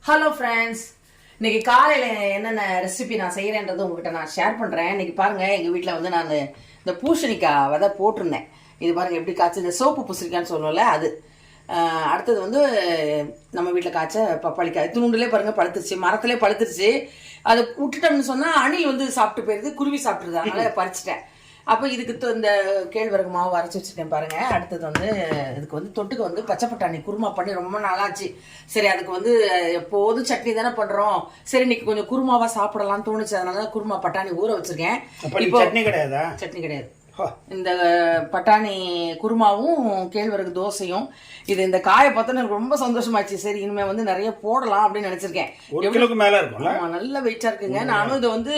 Hello friends, இன்னைக்கு காலையில் என்னென்ன ரெசிபி நான் செய்கிறேன்றது உங்ககிட்ட நான் ஷேர் பண்ணுறேன். இன்னைக்கு பாருங்கள், எங்கள் வீட்டில் வந்து நான் இந்த பூசணிக்காய் விதை போட்டிருந்தேன். இது பாருங்கள் எப்படி காய்ச்சி, இந்த சோப்பு பூசணிக்கான்னு சொல்லுவோம்ல அது. அடுத்தது வந்து நம்ம வீட்டில் காய்ச்ச பப்பாளிக்காய் துணுண்டுலேயே பாருங்கள் பழுத்துருச்சு, மரத்துலேயே பழுத்துருச்சு. அதை விட்டுட்டோம்னு சொன்னால் அணில் வந்து சாப்பிட்டு போயிடுது, குருவி சாப்பிட்ருது, அதனால் பறிச்சிட்டேன். அப்போ இதுக்கு இந்த கேழ்வரகு மாவு அரைச்சி வச்சுருக்கேன் பாருங்கள். அடுத்தது வந்து இதுக்கு வந்து தொட்டுக்கு வந்து பச்சை பட்டாணி குருமா பண்ணி ரொம்ப நாளாச்சு. சரி, அதுக்கு வந்து எப்போதும் சட்னி தானே பண்ணுறோம், சரி இன்னைக்கு கொஞ்சம் குருமாவாக சாப்பிடலாம்னு தோணுச்சு. அதனால தான் குருமா பட்டாணி ஊற வச்சுருக்கேன். இப்போ சட்னி கிடையாதா? சட்னி கிடையாது, இந்த பட்டாணி குருமாவும் கேழ்வரகு தோசையும். இது இந்த காயை பார்த்தா எனக்கு ரொம்ப சந்தோஷமாச்சு. சரி, இனிமே வந்து நிறைய போடலாம் அப்படின்னு நினைச்சிருக்கேன். எவ்வளவுக்கு மேல இருக்கும், நல்ல வெயிட்டா இருக்குங்க. நானும் இதை வந்து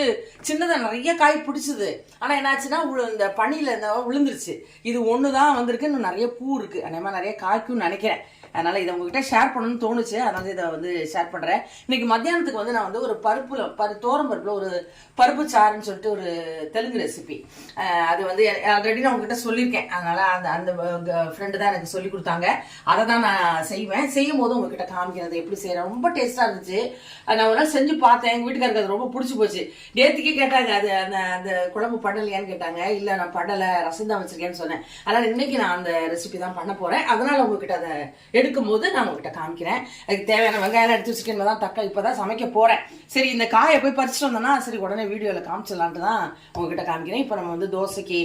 சின்னதா நிறைய காய் பிடிச்சது. ஆனா என்னாச்சுன்னா இந்த பனியில இந்த விழுந்துருச்சு. இது ஒண்ணுதான் வந்திருக்கு, இன்னும் நிறைய பூ இருக்கு. அதே மாதிரி நிறைய காய்க்கும்னு நினைக்கிறேன். அதனால இதை உங்ககிட்ட ஷேர் பண்ணணும்னு தோணுச்சு, அதனால இதை வந்து ஷேர் பண்றேன். இன்னைக்கு மத்தியானத்துக்கு வந்து நான் வந்து ஒரு தோரம் பருப்புல ஒரு பருப்பு சாறுன்னு சொல்லிட்டு ஒரு தெலுங்கு ரெசிபி. அது வந்து ஆல்ரெடி நான் உங்ககிட்ட சொல்லியிருக்கேன். அதனால அந்த ஃப்ரெண்டு தான் எனக்கு சொல்லி கொடுத்தாங்க. அதை தான் நான் செய்வேன். செய்யும் போது உங்ககிட்ட காமிக்கிறது எப்படி செய்யறேன். ரொம்ப டேஸ்டா இருந்துச்சு. நான் ஒரு நாள் செஞ்சு பார்த்தேன். எங்க வீட்டுக்காருக்கு அது ரொம்ப பிடிச்சி போச்சு. நேற்றுக்கே கேட்டாங்க, அது அந்த குழம்பு பண்ணலையான்னு கேட்டாங்க. இல்ல நான் பண்ணலை, ரசம் தான் வச்சிருக்கேன்னு சொன்னேன். அதனால இன்னைக்கு நான் அந்த ரெசிபி தான் பண்ண போறேன். அதனால உங்ககிட்ட அதை எடுக்கும் போது நான் உங்ககிட்ட காமிக்கிறேன். அதுக்கு தேவையான வெங்காயம் எடுத்து வச்சுக்கேன் தான், தக்காளி இப்பதான் சமைக்க போறேன். சரி, இந்த காயை போய் பறிச்சுட்டு வந்தோம்னா சரி உடனே வீடியோவில் காமிச்சிடலான்ட்டு தான் உங்ககிட்ட காமிக்கிறேன். இப்போ நம்ம வந்து தோசைக்கு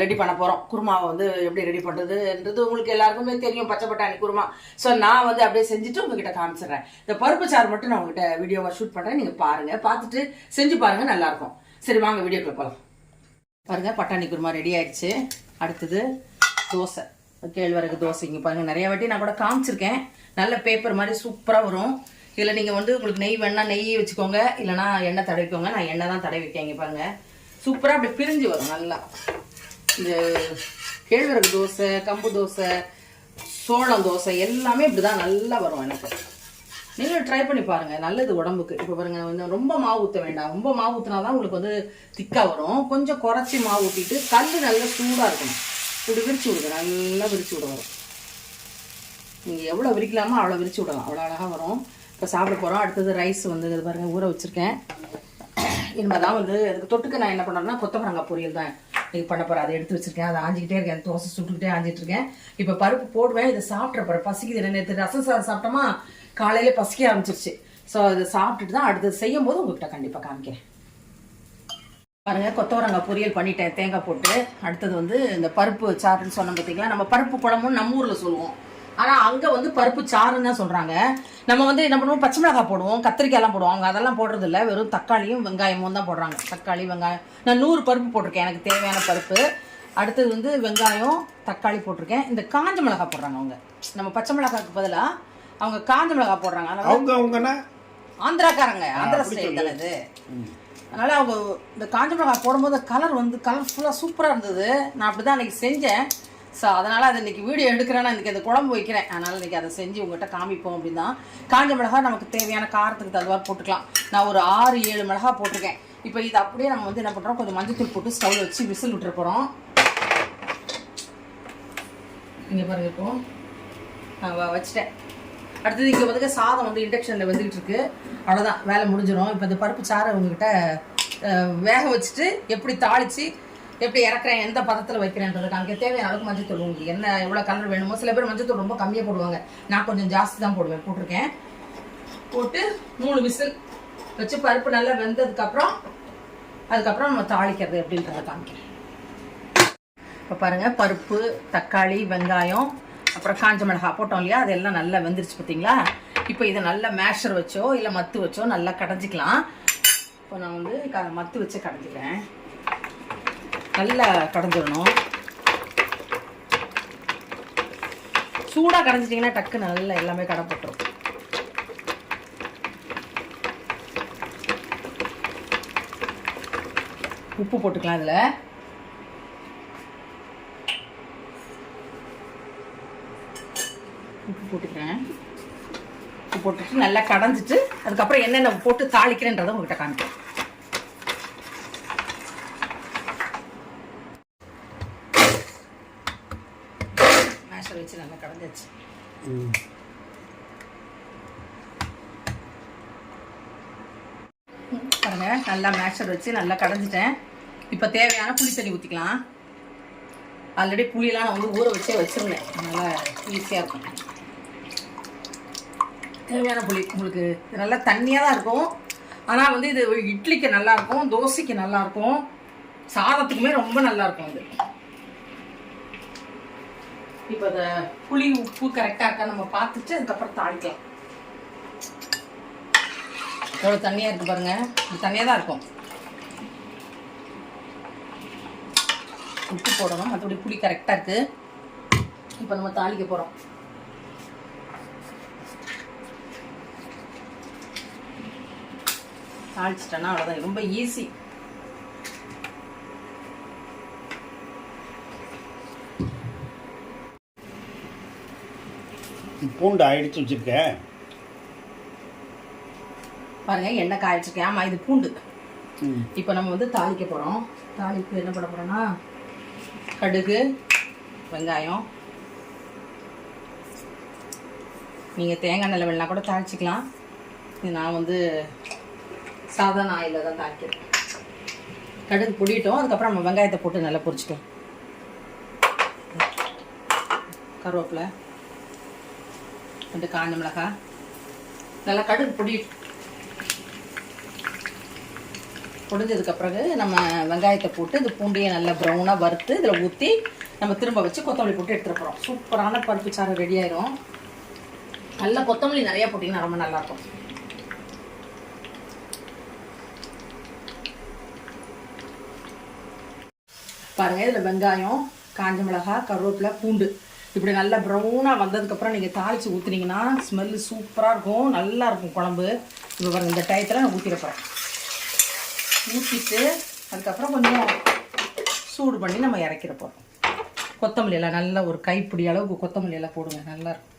ரெடி பண்ண போறோம். குருமாவை வந்து எப்படி ரெடி பண்றதுன்றது உங்களுக்கு எல்லாருக்குமே தெரியும், பச்சை பட்டாணி குருமா. ஸோ நான் வந்து அப்படியே செஞ்சுட்டு உங்ககிட்ட காமிச்சிடுறேன். இந்த பருப்பு சாறு மட்டும் நான் உங்ககிட்ட வீடியோவை ஷூட் பண்றேன். நீங்க பாருங்க, பார்த்துட்டு செஞ்சு பாருங்க, நல்லா இருக்கும். சரி வாங்க வீடியோக்குள்ள போகலாம். பாருங்க, பட்டாணி குருமா ரெடி ஆயிடுச்சு. அடுத்தது தோசை, கேழ்வரகு தோசை. இங்கே பாருங்க, நிறைய வாட்டி நான் கூட காமிச்சிருக்கேன். நல்ல பேப்பர் மாதிரி சூப்பராக வரும். இதில் நீங்கள் வந்து உங்களுக்கு நெய் வேணா நெய் வச்சுக்கோங்க, இல்லைனா எண்ணெய் தடவிக்கோங்க. நான் எண்ணெய் தான் தடவி வைக்கேன். இங்கே பாருங்க, சூப்பராக அப்படி பிரிஞ்சு வரும் நல்லா. இந்த கேழ்வரகு தோசை, கம்பு தோசை, சோளம் தோசை எல்லாமே இப்படி தான் நல்லா வரும் எனக்கு. நீங்களும் ட்ரை பண்ணி பாருங்க, நல்லது உடம்புக்கு. இப்போ பாருங்க, ரொம்ப மாவு ஊற்ற வேண்டாம். ரொம்ப மாவு ஊற்றினா தான் உங்களுக்கு வந்து திக்காக வரும். கொஞ்சம் குறைச்சி மாவு ஊற்றிட்டு கல் நல்லா சூடாக இருக்கணும். இப்படி விரிச்சு விடுங்க, நல்லா விரிச்சு விட வரும். நீங்கள் எவ்வளோ விரிக்கலாமோ அவ்வளோ விரிச்சு விடலாம், அவ்வளோ அழகாக வரும். இப்போ சாப்பிட போகிறோம். அடுத்தது ரைஸ் வந்து இது பாருங்கள் ஊற வச்சுருக்கேன். இனிமேல் தான் வந்து அதுக்கு தொட்டுக்க நான் என்ன பண்ணுறேன்னா கொத்தவரங்காய் பொரியல் தான் இது பண்ண போகிறேன். அதை எடுத்து வச்சுருக்கேன். அதை ஆஞ்சிக்கிட்டே இருக்கேன், தோசை சுட்டுக்கிட்டே ஆஞ்சிட்டு இருக்கேன். இப்போ பருப்பு போடுவேன். இதை சாப்பிட்ற போகிறேன். பசிக்குது. நேற்று ரசம் சாதம் சாப்பிட்டோமா, காலையில் பசிக்க ஆரம்பிச்சிருச்சு. ஸோ இதை சாப்பிட்டுட்டு தான் அடுத்தது செய்யும் போது உங்கள்கிட்ட கண்டிப்பாக காமிக்கிறேன். பாருங்க, கொத்தவரங்காய் பொரியல் பண்ணிட்டேன் தேங்காய் போட்டு. அடுத்தது வந்து இந்த பருப்பு சாறுன்னு சொன்னோம் பார்த்தீங்களா. நம்ம பருப்பு குழம்புன்னு நம்ம ஊரில் சொல்லுவோம், ஆனால் அங்கே வந்து பருப்பு சாறுன்னு தான் சொல்கிறாங்க. நம்ம வந்து என்ன பண்ணுவோம், பச்சை மிளகாய் போடுவோம், கத்திரிக்காயெல்லாம் போடுவோம். அவங்க அதெல்லாம் போடுறது இல்லை, வெறும் தக்காளியும் வெங்காயமும் தான் போடுறாங்க. தக்காளி வெங்காயம் நான் 100 பருப்பு போட்டிருக்கேன், எனக்கு தேவையான பருப்பு. அடுத்தது வந்து வெங்காயம் தக்காளி போட்டிருக்கேன். இந்த காஞ்ச மிளகாய் போடுறாங்க அவங்க. நம்ம பச்சை மிளகாய்க்கு பதிலாக அவங்க காஞ்ச மிளகாய் போடுறாங்க. அதனால ஆந்திராக்காரங்க, ஆந்திரா ஸ்டைல் தானே இது. அதனால் அவங்க இந்த காஞ்ச மிளகாய் போடும்போது கலர் வந்து கலர்ஃபுல்லாக சூப்பராக இருந்தது. நான் அப்படி தான் அன்றைக்கி செஞ்சேன். ஸோ அதனால் அதை இன்றைக்கி வீடியோ எடுக்கிறேன்னா இன்றைக்கி அந்த குழம்பு வைக்கிறேன். அதனால் இன்றைக்கி அதை செஞ்சு உங்கள்கிட்ட காமிப்போம். அப்படின்னு தான் காஞ்ச மிளகாய் நமக்கு தேவையான காரத்துக்கு தகுவாறு போட்டுக்கலாம். நான் ஒரு 6-7 மிளகாய் போட்டிருக்கேன். இப்போ இது அப்படியே நம்ம வந்து என்ன பண்ணுறோம், கொஞ்சம் மஞ்சத்தூள் போட்டு ஸ்டவ்வில் வச்சு விசில் விட்டுற போகிறோம். இங்கே பாருங்க, இப்போ நான் வச்சுட்டேன். அடுத்தது இங்கே வந்து சாதம் வந்து இண்டக்ஷனில் வந்துக்கிட்டு இருக்கு. அவ்வளோதான், வேலை முடிஞ்சிடும். இப்போ இந்த பருப்பு சாறை உங்ககிட்ட வேக வச்சுட்டு எப்படி தாளித்து எப்படி இறக்குறேன், எந்த பதத்தில் வைக்கிறேன்றதுக்கு அங்கே தேவையான அளவுக்கு மஞ்சத்தூள், உங்களுக்கு என்ன எவ்வளோ கலர் வேணுமோ. சில பேர் மஞ்சத்தூள் ரொம்ப கம்மியாக போடுவாங்க, நான் கொஞ்சம் ஜாஸ்தி தான் போடுவேன். போட்டிருக்கேன். போட்டு 3 விசில் வச்சு பருப்பு நல்லா வெந்ததுக்கப்புறம் அதுக்கப்புறம் நம்ம தாளிக்கிறது எப்படின்றத காமிக்கிறேன். இப்போ பாருங்கள், பருப்பு தக்காளி வெங்காயம் அப்புறம் காஞ்ச மிளகாய் போட்டோம் இல்லையா, அதெல்லாம் நல்லா வெந்துருச்சு பார்த்தீங்களா. இப்போ இதை நல்லா மேஷர் வச்சோ இல்லை மத்து வச்சோ நல்லா கடைஞ்சிக்கலாம். இப்போ நான் வந்து மத்து வச்சு கடைஞ்சிக்கிறேன். நல்லா கடைஞ்சிடணும். சூடாக கடைஞ்சிட்டிங்கன்னா டக்கு நல்லா எல்லாமே கடை போட்டுரும். உப்பு போட்டுக்கலாம். இதில் உப்பு போட்டுக்கிறேன். உப்பு போட்டுட்டு நல்லா கடைஞ்சிட்டு அதுக்கப்புறம் என்னென்ன போட்டு தாளிக்கிறேன்றதை உங்கள்கிட்ட காமிக்கிறேன். மேஷர் வச்சு நல்லா கடைஞ்சாச்சு. பாருங்க நல்லா மேஷர் வச்சு நல்லா கடைஞ்சிட்டேன். இப்போ தேவையான புளி தண்ணி ஊற்றிக்கலாம். ஆல்ரெடி புளியெல்லாம் நான் வந்து ஊற வச்சே வச்சுருந்தேன், அதனால் ஈஸியாக இருக்கும். தேவையான புளி உங்களுக்கு நல்லா தண்ணியாக தான் இருக்கும். ஆனால் வந்து இது இட்லிக்கு நல்லாயிருக்கும், தோசைக்கு நல்லாயிருக்கும், சாதத்துக்குமே ரொம்ப நல்லாயிருக்கும் இது. இப்போ இந்த புளி உப்பு கரெக்டாக இருக்கா நம்ம பார்த்துட்டு அதுக்கப்புறம் தாளிக்கலாம். எவ்வளோ தண்ணியாக இருக்குது பாருங்கள், இது தண்ணியாக தான் இருக்கும். உப்பு போடணும், மற்றபடி புளி கரெக்டாக இருக்குது. இப்போ நம்ம தாளிக்க போகிறோம். தாளிச்சிட்டேன்னா அவ்வளோதான், ரொம்ப ஈஸி. பூண்டு அடிச்சு வச்சிருக்கேன் பாருங்க, எண்ணெய் காய்ச்சிருக்கேன். ஆமாம், இது பூண்டு. இப்போ நம்ம வந்து தாளிக்க போகிறோம். தாளிப்பு என்ன பண்ண போகிறோன்னா கடுகு, வெங்காயம். நீங்கள் தேங்காய் எண்ணெய் வேணா கூட தாளிச்சிக்கலாம். இது நான் வந்து சாதாரண ஆயிலில் தான் தாளிக்கிறேன். கடுகு பொடிட்டோம், அதுக்கப்புறம் நம்ம வெங்காயத்தை போட்டு நல்லா பொரிச்சிட்டோம். கருவேப்பிலை, 2 காஞ்ச மிளகாய், நல்லா கடுகு பொடிஞ்சதுக்கு பிறகு நம்ம வெங்காயத்தை போட்டு இந்த பூண்டையை நல்லா ப்ரௌனாக வறுத்து இதில் ஊற்றி நம்ம திரும்ப வச்சு கொத்தமல்லி போட்டு எடுத்துகிட்டு போகிறோம். சூப்பரான பருப்பு சாறு ரெடி ஆயிரும். நல்லா கொத்தமல்லி நிறையா போட்டிங்கன்னா ரொம்ப நல்லாயிருக்கும். பாருங்கள், இதில் வெங்காயம், காஞ்ச மிளகாய், கருவேப்பிலை, பூண்டு இப்படி நல்லா ப்ரௌனாக வந்ததுக்கப்புறம் நீங்கள் தாளித்து ஊற்றுனீங்கன்னா ஸ்மெல்லு சூப்பராக இருக்கும், நல்லா இருக்கும் குழம்பு. இப்போ பாருங்கள், இந்த டயத்தில் நான் ஊற்றிட போகிறேன். ஊற்றிட்டு அதுக்கப்புறம் கொஞ்சம் சூடு பண்ணி நம்ம இறக்கிற போகிறோம். கொத்தமல்லி எல்லாம் நல்லா ஒரு கைப்பிடி அளவுக்கு கொத்தமல்லி எல்லாம் போடுங்க, நல்லாயிருக்கும்.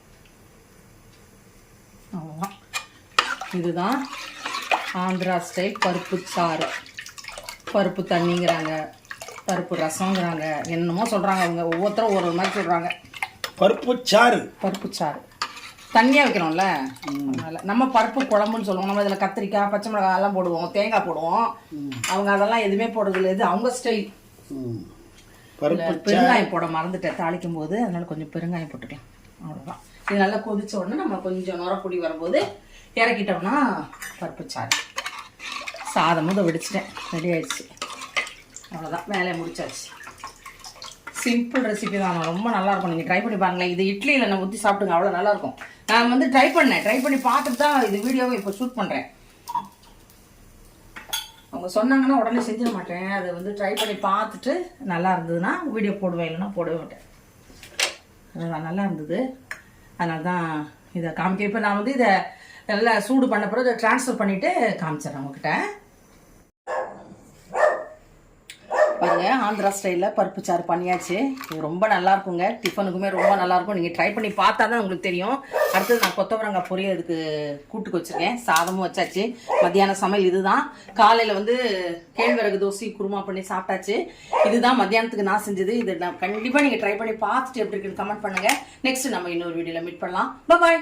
அவ்வளோதான், இதுதான் ஆந்திரா ஸ்டைல் பருப்பு சாறு. பருப்பு தண்ணிங்கிறாங்க, பருப்பு ரசங்கிறாங்க, என்னமோ சொல்கிறாங்க அவங்க, ஒவ்வொருத்தரும் ஒரு மாதிரி சொல்கிறாங்க. பருப்பு சாறு, பருப்பு சாறு தண்ணியாக வைக்கிறோம்ல, அதனால் நம்ம பருப்பு குழம்புன்னு சொல்லுவோம். நம்ம இதில் கத்திரிக்காய், பச்சை மிளகாய் எல்லாம் போடுவோம், தேங்காய் போடுவோம். அவங்க அதெல்லாம் எதுவுமே போடுறதில்ல, இது அவங்க ஸ்டைல். பெருங்காயம் போட மறந்துட்டேன் தாளிக்கும் போது, அதனால கொஞ்சம் பெருங்காயம் போட்டுக்கலாம். அவ்வளோதான். இது நல்லா கொதிச்ச உடனே நம்ம கொஞ்சம் நுரப்புடி வரும்போது இறக்கிட்டோம்னா பருப்பு சாறு. சாதமும் இதை வெடிச்சிட்டேன், ரெடி ஆயிடுச்சு. அவ்வளோதான், வேலையை முடிச்சாச்சு. சிம்பிள் ரெசிபி தான், ரொம்ப நல்லாயிருக்கும். நீங்கள் ட்ரை பண்ணி பாருங்களேன். இது இட்லியில் நான் ஊற்றி சாப்பிடுங்க, அவ்வளோ நல்லாயிருக்கும். நான் வந்து ட்ரை பண்ணி பார்த்துட்டு தான் இது வீடியோவை இப்போ ஷூட் பண்ணுறேன். அவங்க சொன்னாங்கன்னா உடனே செஞ்சிட மாட்டேன். அதை வந்து ட்ரை பண்ணி பார்த்துட்டு நல்லா இருந்ததுன்னா வீடியோ போடுவேன், இல்லைன்னா போடவே மாட்டேன். அதுதான் நல்லா இருந்தது, அதனால தான் இதை காமிக்க. இப்போ நான் வந்து இதை நல்லா சூடு பண்ண பிறகு இதை ட்ரான்ஸ்ஃபர் பண்ணிவிட்டு காமிச்சிடறேன் உங்ககிட்ட. பாருங்க, ஆந்திரா ஸ்டைலில் பருப்பு சாறு பண்ணியாச்சு. இது ரொம்ப நல்லா இருக்குங்க, டிஃபனுக்குமே ரொம்ப நல்லாயிருக்கும். நீங்கள் ட்ரை பண்ணி பார்த்தா தான் உங்களுக்கு தெரியும். அடுத்தது நான் கொத்தவரங்காய் பொரியல் இதுக்கு கூட்டுக்கு வச்சுருக்கேன். சாதமும் வச்சாச்சு. மத்தியான சமையல் இதுதான். காலையில் வந்து கேழ்வரகு தோசை குருமா பண்ணி சாப்பிட்டாச்சு. இதுதான் மத்தியானத்துக்கு நான் செஞ்சது. இது நான் கண்டிப்பாக நீங்கள் ட்ரை பண்ணி பார்த்துட்டு எப்படி இருக்குன்னு கமெண்ட் பண்ணுங்கள். நெக்ஸ்ட் நம்ம இன்னொரு வீடியோவில் மீட் பண்ணலாம். பாய்.